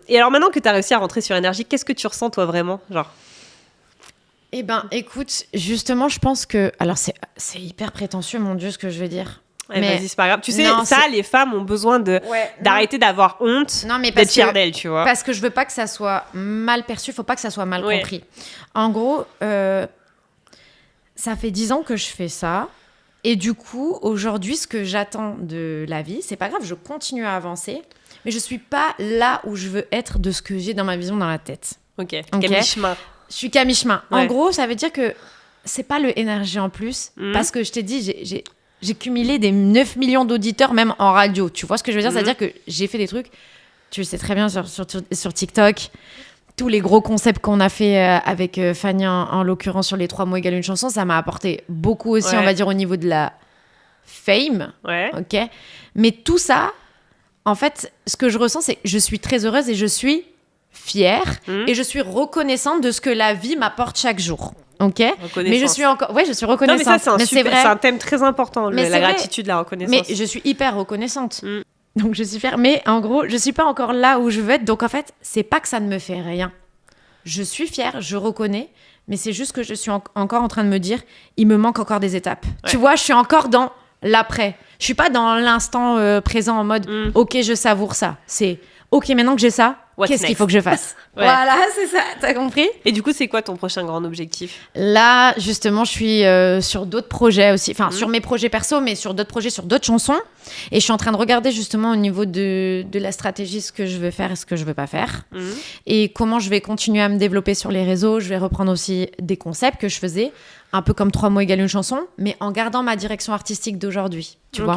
Et alors maintenant que tu as réussi à rentrer sur énergie, qu'est-ce que tu ressens toi vraiment, genre? Eh ben, écoute, justement, je pense que... Alors, c'est hyper prétentieux, mon Dieu, ce que je veux dire. Ouais, mais vas-y, c'est pas grave. Tu sais, non, les femmes ont besoin d'arrêter d'avoir honte, non, mais d'être fières d'elles, tu vois. Parce que je veux pas que ça soit mal perçu, faut pas que ça soit mal compris. En gros, ça fait 10 ans que je fais ça. Et du coup, aujourd'hui, ce que j'attends de la vie, c'est pas grave, je continue à avancer. Mais je suis pas là où je veux être de ce que j'ai dans ma vision dans la tête. Ok. Qu'à mi-chemin. Je suis qu'à mi-chemin. Ouais. En gros, ça veut dire que c'est pas le énergie en plus. Parce que je t'ai dit, j'ai cumulé des 9 millions d'auditeurs, même en radio. Tu vois ce que je veux dire? C'est-à-dire que j'ai fait des trucs, tu le sais très bien sur TikTok, tous les gros concepts qu'on a fait avec Fanny, en l'occurrence, sur les 3 mots égale une chanson, ça m'a apporté beaucoup aussi, on va dire, au niveau de la fame. Ouais. Ok. Mais tout ça, en fait, ce que je ressens, c'est que je suis très heureuse et je suis fière et je suis reconnaissante de ce que la vie m'apporte chaque jour. Ok. Mais je suis encore, je suis reconnaissante. Non, mais ça, c'est un thème très important, la gratitude, la reconnaissance. Mais je suis hyper reconnaissante. Donc je suis fière. Mais en gros, je suis pas encore là où je veux être. Donc en fait, c'est pas que ça ne me fait rien. Je suis fière, je reconnais. Mais c'est juste que je suis encore en train de me dire, il me manque encore des étapes. Ouais. Tu vois, je suis encore dans l'après. Je suis pas dans l'instant présent en mode, ok, je savoure ça. C'est, ok, maintenant que j'ai ça, qu'est-ce qu'il faut que je fasse? Voilà, c'est ça, t'as compris? Et du coup, c'est quoi ton prochain grand objectif? Là, justement, je suis sur d'autres projets aussi, enfin, sur mes projets perso, mais sur d'autres projets, sur d'autres chansons. Et je suis en train de regarder justement au niveau de la stratégie ce que je veux faire et ce que je veux pas faire. Et comment je vais continuer à me développer sur les réseaux. Je vais reprendre aussi des concepts que je faisais, un peu comme 3 mots égale une chanson, mais en gardant ma direction artistique d'aujourd'hui, tu vois.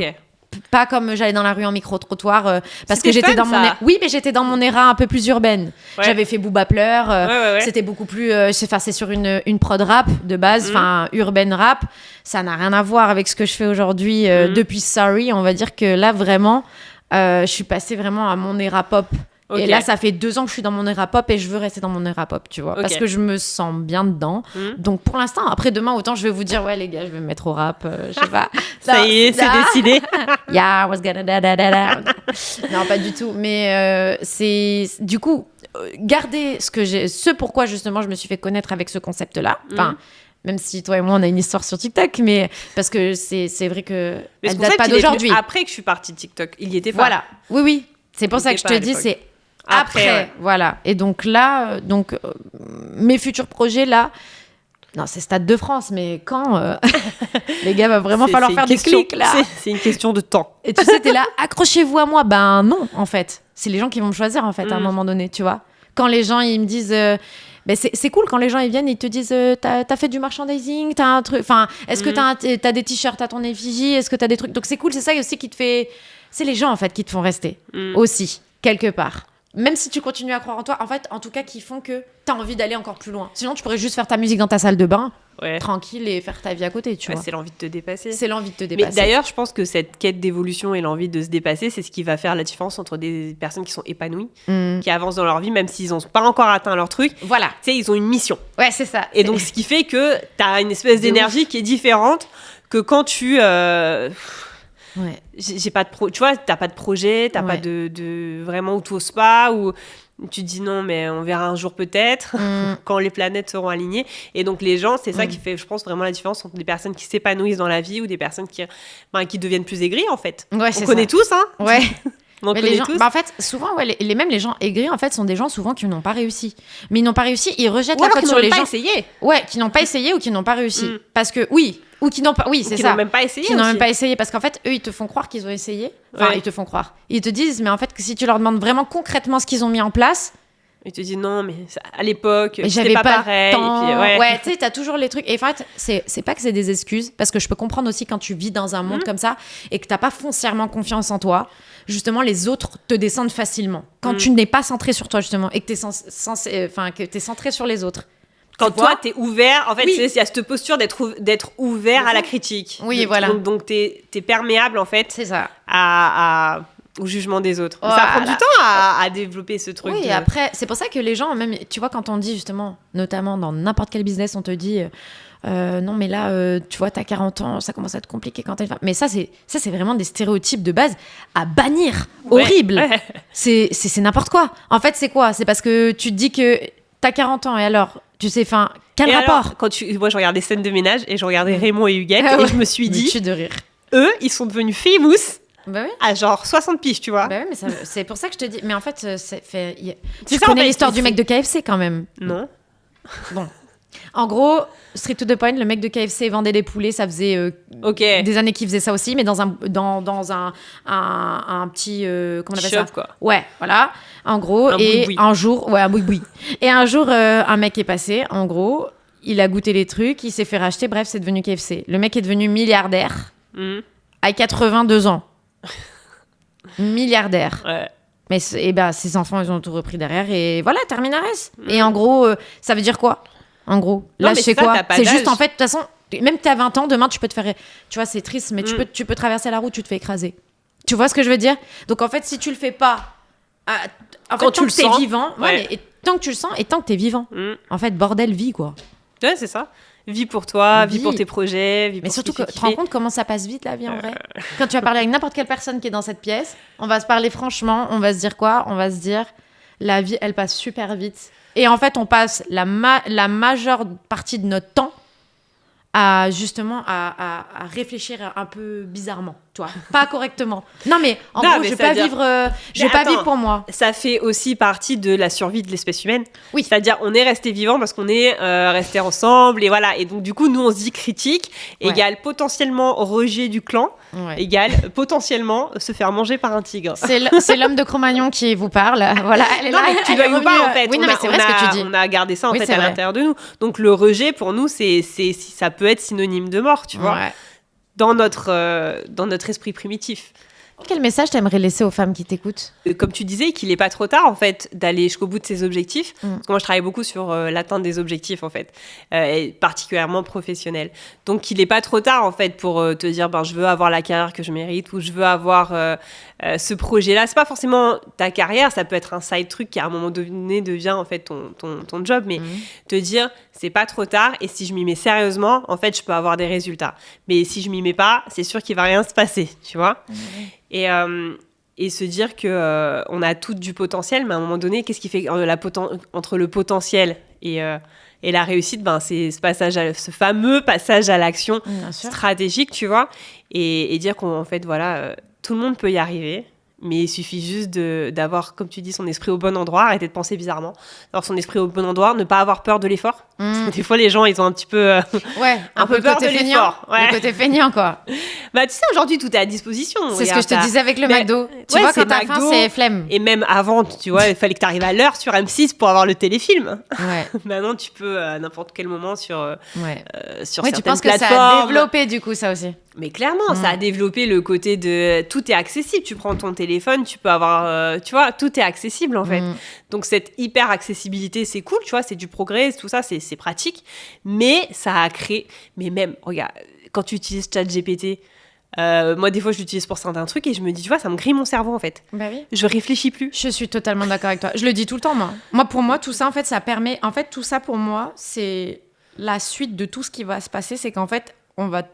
Pas comme j'allais dans la rue en micro-trottoir parce que j'étais dans oui, mais j'étais dans mon era un peu plus urbaine. J'avais fait Booba Pleure, c'était beaucoup plus c'est sur une prod rap de base, enfin urbaine rap, ça n'a rien à voir avec ce que je fais aujourd'hui depuis Sorry, on va dire que là vraiment je suis passée vraiment à mon era pop. Et là, ça fait 2 ans que je suis dans mon era pop et je veux rester dans mon era pop, tu vois. Parce que je me sens bien dedans. Donc, pour l'instant, après demain, autant je vais vous dire, ouais, les gars, je vais me mettre au rap, je sais pas. Ça y est, c'est décidé. Yeah, I was gonna da. Non, pas du tout. Mais c'est... Du coup, garder ce pourquoi, justement, je me suis fait connaître avec ce concept-là. Enfin... Même si toi et moi, on a une histoire sur TikTok, mais parce que c'est vrai que elle date pas d'aujourd'hui. Après que je suis partie de TikTok, il y était pas. Voilà, oui. C'est pour ça que je te dis, c'est après, voilà. Et donc là, mes futurs projets, là... Non, c'est Stade de France, mais quand les gars, va vraiment falloir faire des clics, là. C'est une question de temps. Et tu sais, t'es là, accrochez-vous à moi. Ben non, en fait. C'est les gens qui vont me choisir, en fait, à un moment donné, tu vois. Quand les gens, ils me disent... c'est cool quand les gens ils viennent et ils te disent t'as fait du merchandising, t'as un truc, enfin est-ce que t'as des t-shirts à ton effigie, est-ce que t'as des trucs, donc c'est cool, c'est ça aussi qui te fait, c'est les gens en fait qui te font rester aussi quelque part, même si tu continues à croire en toi, en fait, en tout cas qui font que t'as envie d'aller encore plus loin. Sinon tu pourrais juste faire ta musique dans ta salle de bain tranquille et faire ta vie à côté, tu vois. C'est l'envie de te dépasser. Mais d'ailleurs, je pense que cette quête d'évolution et l'envie de se dépasser, c'est ce qui va faire la différence entre des personnes qui sont épanouies, qui avancent dans leur vie, même s'ils n'ont pas encore atteint leur truc. Voilà. Tu sais, ils ont une mission. Ouais, c'est ça. Et donc, ce qui fait que t'as une espèce d'énergie qui est différente que quand tu... j'ai pas de tu vois, t'as pas de projet, t'as pas de vraiment où t'oses pas, ou tu te dis non mais on verra un jour peut-être quand les planètes seront alignées. Et donc les gens, c'est ça qui fait, je pense, vraiment la différence entre des personnes qui s'épanouissent dans la vie ou des personnes qui deviennent plus aigris en fait. On connaît tous, hein. Ouais. On mais connaît les gens, tous. En fait, souvent, même les gens aigris, en fait, sont des gens souvent qui n'ont pas réussi. Mais ils n'ont pas réussi, ils rejettent la faute sur les gens. Essayé. Ouais, qui n'ont pas essayé ou qui n'ont pas réussi. Parce que, ou qui n'ont pas... Oui, c'est ça. Qui n'ont même pas essayé. Qui n'ont même pas essayé. Parce qu'en fait, eux, ils te font croire qu'ils ont essayé. Enfin, ils te font croire. Ils te disent, mais en fait, que si tu leur demandes vraiment concrètement ce qu'ils ont mis en place... Ils te disent non, mais à l'époque, j'avais pas pareil. Et puis, tu sais, t'as toujours les trucs. Et en fait, c'est pas que c'est des excuses, parce que je peux comprendre aussi quand tu vis dans un monde comme ça et que t'as pas foncièrement confiance en toi, justement, les autres te descendent facilement. Quand tu n'es pas centré sur toi, justement, et que que t'es centré sur les autres. Quand toi, t'es ouvert, en fait, il y a cette posture d'être ouvert à la critique. Oui, voilà. Donc, t'es perméable, en fait. C'est ça. Au jugement des autres. Ça prend du temps à développer ce truc. Oui, après, c'est pour ça que les gens, même, tu vois, quand on dit justement, notamment dans n'importe quel business, on te dit non, mais là, tu vois, t'as 40 ans, ça commence à être compliqué quand t'es une femme. Mais ça, c'est vraiment des stéréotypes de base à bannir. Horrible. Ouais. C'est n'importe quoi. En fait, c'est quoi ? C'est parce que tu te dis que t'as 40 ans et alors, tu sais, quel rapport ? Alors, moi, je regardais Scène de ménage et je regardais Raymond et Huguette et je me suis dit, de rire. Eux, ils sont devenus famous. Bah oui. À genre 60 piges, tu vois. Bah oui, mais c'est pour ça que je te dis. Mais en fait, tu connais l'histoire du mec de KFC quand même. Non. Bon. En gros, straight to the point, le mec de KFC vendait des poulets. Ça faisait des années qu'il faisait ça aussi, mais dans un petit comment on appelle ça, quoi. Ouais, voilà. En gros, un jour, un boui-boui. Et un jour, un mec est passé. En gros, il a goûté les trucs, il s'est fait racheter. Bref, c'est devenu KFC. Le mec est devenu milliardaire à 82 ans. Milliardaire. Ouais. Mais ses enfants, ils ont tout repris derrière et voilà, terminares. Et en gros, ça veut dire quoi ? En gros, là, je sais quoi ? C'est juste, en fait, de toute façon, même que t'as 20 ans, demain, tu peux te faire... Tu vois, c'est triste, mais tu peux traverser la route, tu te fais écraser. Tu vois ce que je veux dire ? Donc, en fait, si tu le fais pas... tant que t'es vivant... Ouais, mais tant que tu le sens et tant que t'es vivant. En fait, bordel, vie, quoi. Ouais, c'est ça. Vie pour toi, vie pour tes projets, vie mais pour surtout, tu te rends compte comment ça passe vite, la vie, en vrai ? Quand tu vas parler avec n'importe quelle personne qui est dans cette pièce, on va se parler franchement, on va se dire quoi ? On va se dire, la vie, elle passe super vite. Et en fait, on passe la majeure partie de notre temps à réfléchir un peu bizarrement, tu vois, pas correctement. Non, mais en gros, je vais pas vivre pour moi. Ça fait aussi partie de la survie de l'espèce humaine. Oui. C'est-à-dire, on est resté vivant parce qu'on est resté ensemble et voilà. Et donc, du coup, nous, on se dit critique égale potentiellement rejet du clan, égale potentiellement se faire manger par un tigre. C'est l'homme de Cro-Magnon qui vous parle. Voilà, elle est là. Mais tu dois y pas, en fait. Oui, non, mais c'est vrai ce que tu dis. On a gardé ça, en fait, à l'intérieur de nous. Donc, le rejet, pour nous, ça peut être synonyme de mort, tu vois. Ouais. Dans notre esprit primitif. Quel message t'aimerais laisser aux femmes qui t'écoutent ? Comme tu disais, qu'il n'est pas trop tard, en fait, d'aller jusqu'au bout de ses objectifs. Parce que moi, je travaille beaucoup sur l'atteinte des objectifs, en fait, et particulièrement professionnels. Donc, qu'il n'est pas trop tard, en fait, pour te dire, je veux avoir la carrière que je mérite ou je veux avoir ce projet-là. C'est pas forcément ta carrière, ça peut être un side truc qui, à un moment donné, devient, en fait, ton job. Mais te dire, c'est pas trop tard et si je m'y mets sérieusement, en fait, je peux avoir des résultats. Mais si je m'y mets pas, c'est sûr qu'il va rien se passer, tu vois. Et se dire que on a tout du potentiel, mais à un moment donné, qu'est-ce qui fait entre le potentiel et la réussite ? C'est ce fameux passage à l'action stratégique, tu vois, et dire qu'en fait, voilà, tout le monde peut y arriver. Mais il suffit juste d'avoir, comme tu dis, son esprit au bon endroit, arrêter de penser bizarrement, d'avoir son esprit au bon endroit, ne pas avoir peur de l'effort. Des fois, les gens, ils ont un petit peu, un peu peur de l'effort. Le côté feignant, quoi. Tu sais, aujourd'hui, tout est à disposition. C'est ce que je te disais avec le McDo. Tu vois, quand t'as faim, c'est flemme. Et même avant, tu vois, il fallait que tu arrives à l'heure sur M6 pour avoir le téléfilm. Ouais. Maintenant, tu peux à n'importe quel moment sur certaines tu penses plateformes. Que ça a développé, du coup, ça aussi. Mais clairement, ça a développé le côté de tout est accessible. Tu prends ton téléphone, tu peux avoir, tu vois, tout est accessible en fait. Donc cette hyper accessibilité, c'est cool, tu vois, c'est du progrès, tout ça, c'est pratique. Mais ça a créé, mais même, regarde, quand tu utilises ChatGPT, moi des fois je l'utilise pour certains trucs et je me dis, tu vois, ça me grille mon cerveau en fait. Bah oui. Je réfléchis plus. Je suis totalement d'accord avec toi. Je le dis tout le temps, moi. Pour moi, tout ça, en fait, ça permet, en fait, tout ça pour moi, c'est la suite de tout ce qui va se passer, c'est qu'en fait, on va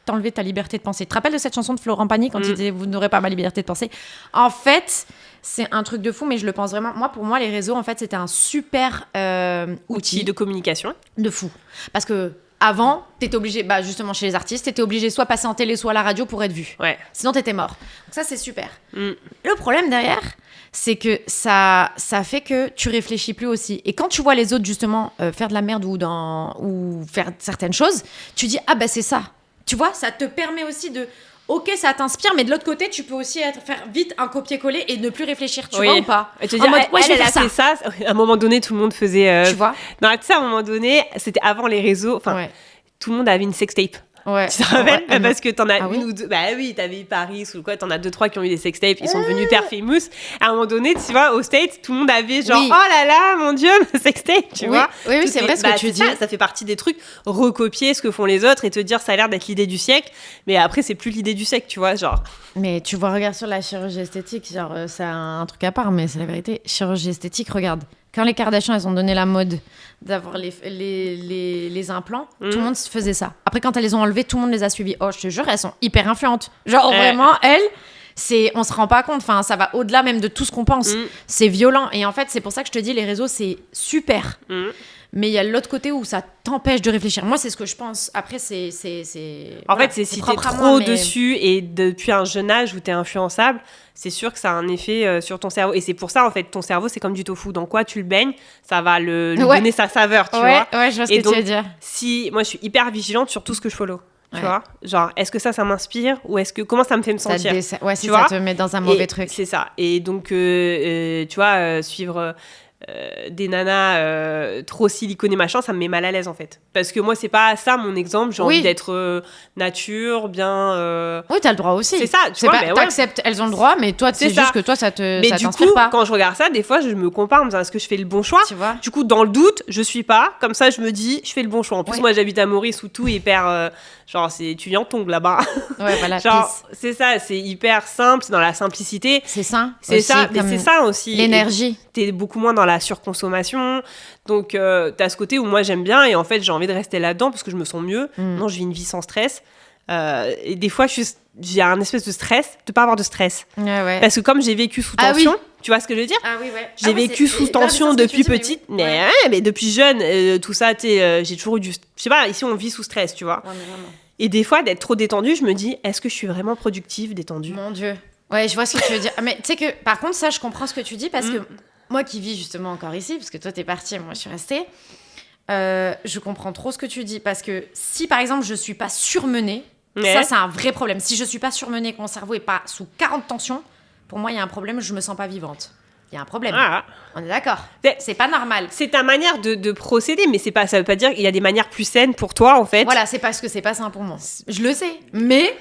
t'enlever ta liberté de penser. Tu te rappelles de cette chanson de Florent Pagny quand il disait « Vous n'aurez pas ma liberté de penser » En fait, c'est un truc de fou, mais je le pense vraiment. Moi, pour moi, les réseaux, en fait, c'était un super outil de communication. De fou. Parce que avant, t'étais obligé, justement chez les artistes, t'étais obligé soit passer en télé, soit à la radio pour être vu. Ouais. Sinon, t'étais mort. Donc ça, c'est super. Le problème derrière, c'est que ça fait que tu réfléchis plus aussi. Et quand tu vois les autres, justement, faire de la merde ou faire certaines choses, tu dis « Ah, c'est ça ». Tu vois, ça te permet aussi de... Ok, ça t'inspire, mais de l'autre côté, tu peux aussi faire vite un copier-coller et ne plus réfléchir, tu vois ou pas ? Et te dire, elle a fait ça. À un moment donné, tout le monde faisait... Tu vois ? Non, tu sais, à un moment donné, c'était avant les réseaux. Enfin, tout le monde avait une sextape. Ouais. Tu te rappelles ? Parce que t'en as une ou deux. Bah oui, t'avais eu Paris ou quoi. T'en as 2-3 qui ont eu des sextapes. Ils sont devenus hyper famous. À un moment donné, tu vois, au States, tout le monde avait genre, oh là là, mon Dieu, sextape, tu vois. Oui, c'est vrai ce que tu dis. Ça fait partie des trucs, recopier ce que font les autres et te dire, ça a l'air d'être l'idée du siècle. Mais après, c'est plus l'idée du siècle, tu vois, genre. Mais tu vois, regarde sur la chirurgie esthétique, genre, c'est un truc à part, mais c'est la vérité. Chirurgie esthétique, regarde. Quand les Kardashians, elles ont donné la mode d'avoir les implants, tout le monde faisait ça. Après, quand elles les ont enlevés, tout le monde les a suivis. Oh, je te jure, elles sont hyper influentes. Genre, vraiment, on se rend pas compte. Enfin, ça va au-delà même de tout ce qu'on pense. C'est violent. Et en fait, c'est pour ça que je te dis, les réseaux, c'est super. Mais il y a l'autre côté où ça t'empêche de réfléchir. Moi, c'est ce que je pense. Après, c'est en fait, c'est si t'es trop dessus et depuis un jeune âge où t'es influençable, c'est sûr que ça a un effet sur ton cerveau. Et c'est pour ça, en fait, ton cerveau, c'est comme du tofu. Dans quoi tu le baignes, ça va lui donner sa saveur, tu vois. Ouais, je vois ce que tu veux dire. Moi, je suis hyper vigilante sur tout ce que je follow. Tu vois, genre, est-ce que ça m'inspire ou comment ça me fait me sentir, si ça te met dans un mauvais truc. C'est ça. Et donc, tu vois, suivre des nanas trop siliconées machin, ça me met mal à l'aise en fait, parce que moi c'est pas ça mon exemple. J'ai envie d'être nature, bien. Oui, t'as le droit aussi. C'est ça. T'acceptes, elles ont le droit, mais toi c'est juste que toi ça mais ça du t'inspire coup, pas. quand je regarde ça, des fois je me compare en me disant est-ce que je fais le bon choix, tu vois. Du coup, dans le doute, je suis pas. Comme ça, je me dis je fais le bon choix. En plus, moi j'habite à Maurice où tout est hyper genre c'est tu viens tombe là-bas. Ouais, voilà. Genre c'est ça, c'est hyper simple, c'est dans la simplicité. C'est ça. C'est aussi, ça, mais c'est ça aussi. L'énergie. T'es beaucoup moins dans la surconsommation. Donc, t'as ce côté où moi, j'aime bien. Et en fait, j'ai envie de rester là-dedans parce que je me sens mieux. Non, je vis une vie sans stress. Et des fois, j'ai un espèce de stress de pas avoir de stress. Parce que comme j'ai vécu sous tension, tu vois ce que je veux dire ? J'ai vécu sous tension depuis petite. Mais depuis jeune, tout ça, j'ai toujours eu du... Je sais pas, ici, on vit sous stress, tu vois. Et des fois, d'être trop détendue, je me dis, est-ce que je suis vraiment productive, détendue ? Mon Dieu. Ouais, je vois ce que tu veux dire. Mais tu sais que, par contre, ça, je comprends ce que tu dis parce que moi qui vis justement encore ici, parce que toi, t'es partie et moi, je suis restée, je comprends trop ce que tu dis. Parce que si, par exemple, je suis pas surmenée, ça, c'est un vrai problème. Si je suis pas surmenée, que mon cerveau est pas sous 40 tensions, pour moi, il y a un problème, je me sens pas vivante. Il y a un problème. On est d'accord. C'est pas normal. C'est ta manière de procéder, mais ça veut pas dire qu'il y a des manières plus saines pour toi, en fait. Voilà, c'est parce que c'est pas sain pour moi. Je le sais, mais...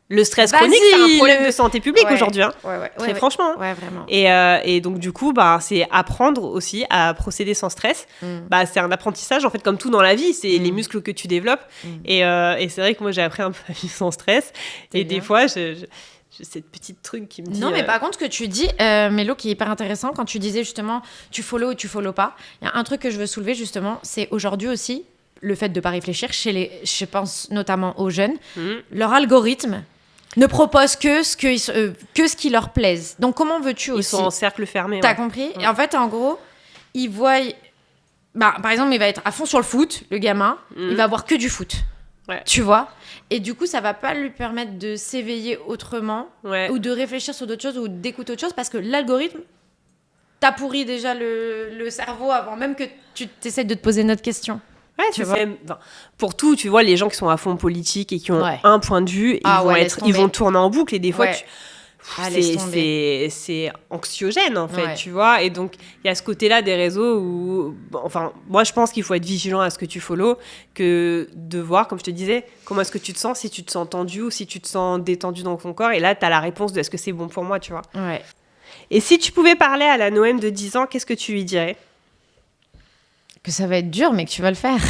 Le stress chronique, c'est un problème de santé publique aujourd'hui. Hein. Très franchement. Ouais, vraiment. Et donc, du coup, c'est apprendre aussi à procéder sans stress. C'est un apprentissage, en fait, comme tout dans la vie. C'est les muscles que tu développes. Et c'est vrai que moi, j'ai appris un peu à vivre sans stress. Et des fois, j'ai cette petite truc qui me dit... Non, mais par contre, ce que tu dis, Mélo, qui est hyper intéressant, quand tu disais justement, tu follow ou tu follow pas, il y a un truc que je veux soulever, justement, c'est aujourd'hui aussi, le fait de pas réfléchir, je pense notamment aux jeunes, leur algorithme ne propose que ce qui leur plaise. Donc, comment veux-tu aussi... Ils sont en cercle fermé. T'as compris ? Et en fait, en gros, ils voient... par exemple, il va être à fond sur le foot, le gamin. Il va voir que du foot. Tu vois ? Et du coup, ça va pas lui permettre de s'éveiller autrement ou de réfléchir sur d'autres choses ou d'écouter autre chose parce que l'algorithme t'a pourri déjà le cerveau avant même que tu t'essaies de te poser une autre question. Ouais, tu vois. Pour tout, tu vois, les gens qui sont à fond politique et qui ont un point de vue, ils vont tourner en boucle et des fois, c'est anxiogène en fait, tu vois. Et donc, il y a ce côté-là des réseaux où, moi, je pense qu'il faut être vigilant à ce que tu follow, que de voir, comme je te disais, comment est-ce que tu te sens, si tu te sens tendu ou si tu te sens détendu dans ton corps. Et là, tu as la réponse de est-ce que c'est bon pour moi, tu vois. Ouais. Et si tu pouvais parler à la Noëm de 10 ans, qu'est-ce que tu lui dirais ? Que ça va être dur, mais que tu vas le faire.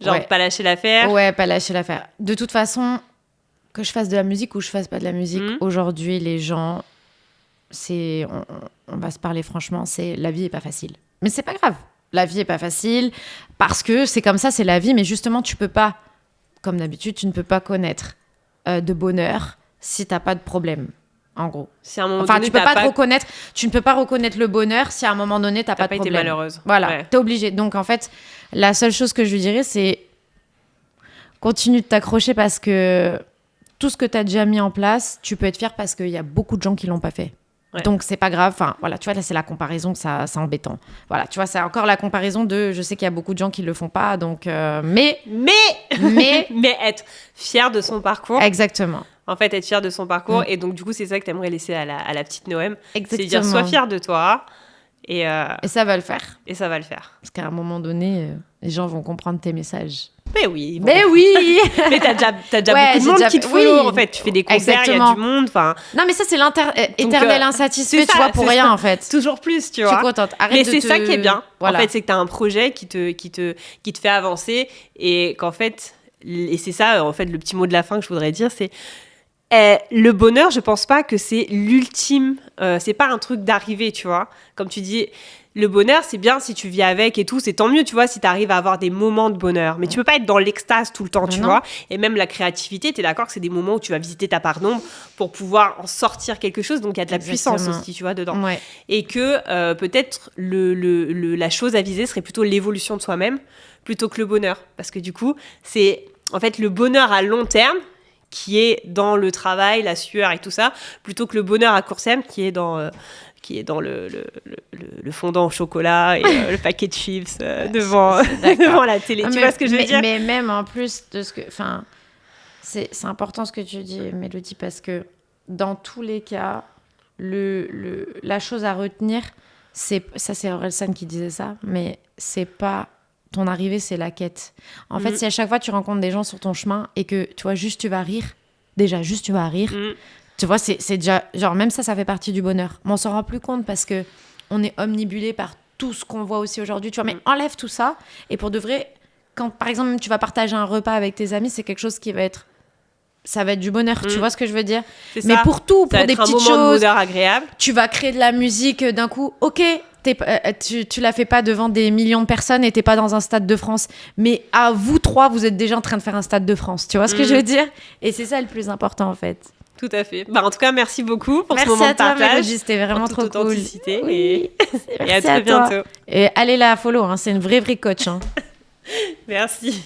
Genre, pas lâcher l'affaire. Ouais, pas lâcher l'affaire. De toute façon, que je fasse de la musique ou je fasse pas de la musique, aujourd'hui, les gens, on va se parler franchement, la vie est pas facile. Mais c'est pas grave. La vie est pas facile parce que c'est comme ça, c'est la vie. Mais justement, tu peux pas, comme d'habitude, tu ne peux pas connaître de bonheur si t'as pas de problème. En gros. Si à un moment donné, tu ne peux pas reconnaître le bonheur si à un moment donné, t'as pas de problème. Été malheureuse. Voilà, t'es obligée. Donc, en fait, la seule chose que je lui dirais, c'est continue de t'accrocher parce que tout ce que t'as déjà mis en place, tu peux être fière parce qu'il y a beaucoup de gens qui l'ont pas fait. Donc, c'est pas grave. Enfin, voilà, tu vois, là, c'est la comparaison, ça, c'est embêtant. Voilà, tu vois, c'est encore la comparaison de... Je sais qu'il y a beaucoup de gens qui le font pas, donc... Mais être fière de son parcours. Exactement. En fait, être fière de son parcours. Et donc, du coup, c'est ça que t'aimerais laisser à la petite Noëm. Exactement. C'est dire, sois fière de toi. Et ça va le faire. Et ça va le faire. Parce qu'à un moment donné, les gens vont comprendre tes messages. Mais oui. Bon. Mais oui. Mais t'as déjà beaucoup de monde qui te follow. En fait, tu fais des concerts, il y a du monde. Non, mais ça, c'est l'éternel insatisfait, tu vois, pour rien, en fait. Toujours plus, tu vois. Je suis contente. Mais c'est ça qui est bien. Voilà. En fait, c'est que t'as un projet qui te fait avancer. Et qu'en fait, et c'est ça, en fait, le petit mot de la fin que je voudrais dire, c'est le bonheur, je pense pas que c'est l'ultime. C'est pas un truc d'arrivée, tu vois. Comme tu dis, le bonheur, c'est bien si tu vis avec et tout, c'est tant mieux, tu vois, si tu arrives à avoir des moments de bonheur. Mais tu peux pas être dans l'extase tout le temps, tu vois. Et même la créativité, tu es d'accord que c'est des moments où tu vas visiter ta part d'ombre pour pouvoir en sortir quelque chose. Donc, il y a de la puissance aussi, tu vois, dedans. Ouais. Et que peut-être la chose à viser serait plutôt l'évolution de soi-même plutôt que le bonheur. Parce que du coup, c'est en fait le bonheur à long terme qui est dans le travail, la sueur et tout ça, plutôt que le bonheur à court terme qui est dans le fondant au chocolat et le paquet de chips devant la télé. Tu vois ce que je veux dire ? Mais même en plus de ce que... Enfin, c'est important ce que tu dis, Mélodie, parce que dans tous les cas, la chose à retenir, c'est Orelsan qui disait ça, mais c'est pas ton arrivée, c'est la quête. En fait, si à chaque fois tu rencontres des gens sur ton chemin et que, tu vois, juste tu vas rire, tu vois, c'est déjà... Genre, même ça fait partie du bonheur. Mais on s'en rend plus compte parce que on est omnibulé par tout ce qu'on voit aussi aujourd'hui, tu vois. Mais enlève tout ça et pour de vrai, quand, par exemple, tu vas partager un repas avec tes amis, c'est quelque chose qui va être... Ça va être du bonheur, tu vois ce que je veux dire ? Mais pour tout, pour des petites choses... un moment de bonheur agréable. Tu vas créer de la musique d'un coup, ok... tu la fais pas devant des millions de personnes et t'es pas dans un stade de France, mais à vous trois vous êtes déjà en train de faire un stade de France, tu vois ce que je veux dire, et c'est ça le plus important en fait. Tout à fait. En tout cas, merci beaucoup pour ce moment de partage. Merci à toi, Mélodie, c'était vraiment trop cool. Et à très bientôt. Et allez la follow, c'est une vraie coach. Merci.